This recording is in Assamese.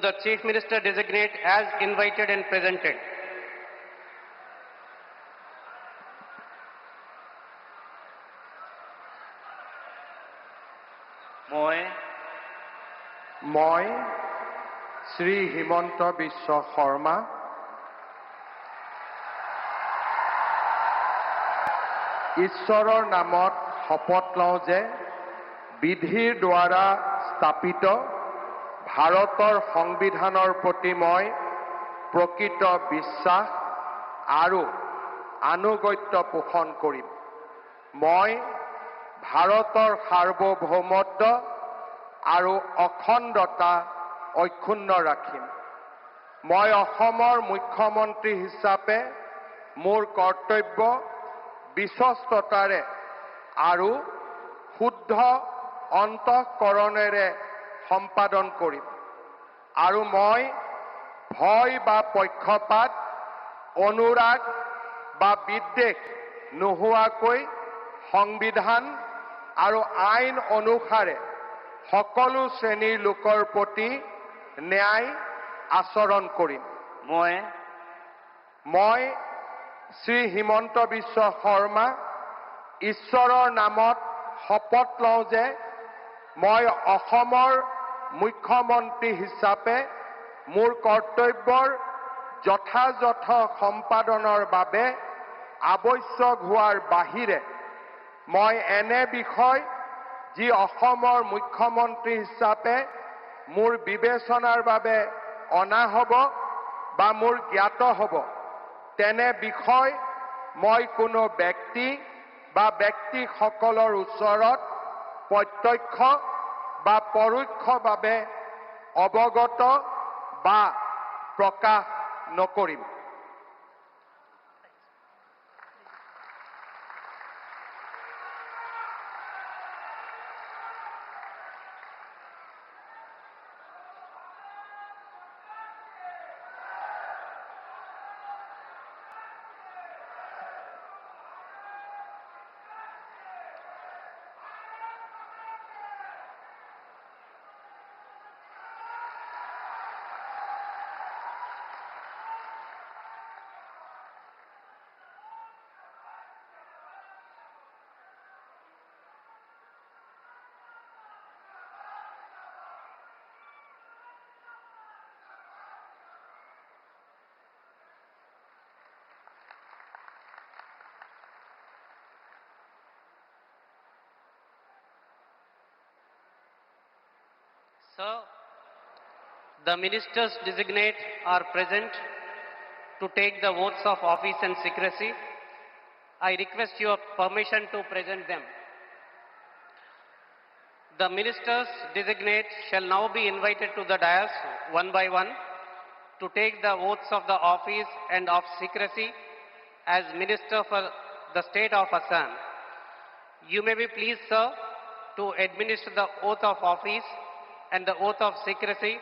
The Chief Minister designate as invited and presented. মই শ্ৰী হিমন্ত বিশ্ব শৰ্মা ঈশ্বৰৰ নামত শপত লওঁ যে বিধিৰ দ্বাৰা স্থাপিত ভাৰতৰ সংবিধানৰ প্ৰতি মই প্ৰকৃত বিশ্বাস আৰু আনুগত্য পোষণ কৰিম। মই ভাৰতৰ সাৰ্বভৌমত্ব আৰু অখণ্ডতা অক্ষুণ্ণ ৰাখিম। মই অসমৰ মুখ্যমন্ত্ৰী হিচাপে মোৰ কৰ্তব্য বিশ্বস্ততাৰে আৰু শুদ্ধ অন্তঃকৰণেৰে সম্পাদন কৰিম আৰু মই ভয় বা পক্ষপাত অনুৰাগ বা বিদ্বেষ নোহোৱাকৈ সংবিধান আৰু আইন অনুসাৰে সকলো শ্ৰেণীৰ লোকৰ প্ৰতি ন্যায় আচৰণ কৰিম। মই শ্ৰী হিমন্ত বিশ্ব শৰ্মা ঈশ্বৰৰ নামত শপত লওঁ যে মই অসমৰ মুখ্যমন্ত্ৰী হিচাপে মোৰ কৰ্তব্যৰ যথাযথ সম্পাদনৰ বাবে আৱশ্যক হোৱাৰ বাহিৰে মই এনে বিষয় যি অসমৰ মুখ্যমন্ত্ৰী হিচাপে মোৰ বিবেচনাৰ বাবে অনা হ'ব বা মোৰ জ্ঞাত হ'ব তেনে বিষয় মই কোনো ব্যক্তি বা ব্যক্তিসকলৰ ওচৰত প্ৰত্যক্ষ বা পৰোক্ষভাৱে অৱগত বা প্ৰকাশ নকৰিম। Sir, the ministers designate are present to take the oaths of office and secrecy. I request your permission to present them. The ministers designate shall now be invited to the dais one by one to take the oaths of the office and of secrecy as Minister for the State of Assam. You may be pleased, sir, to administer the oath of office and the oath of secrecy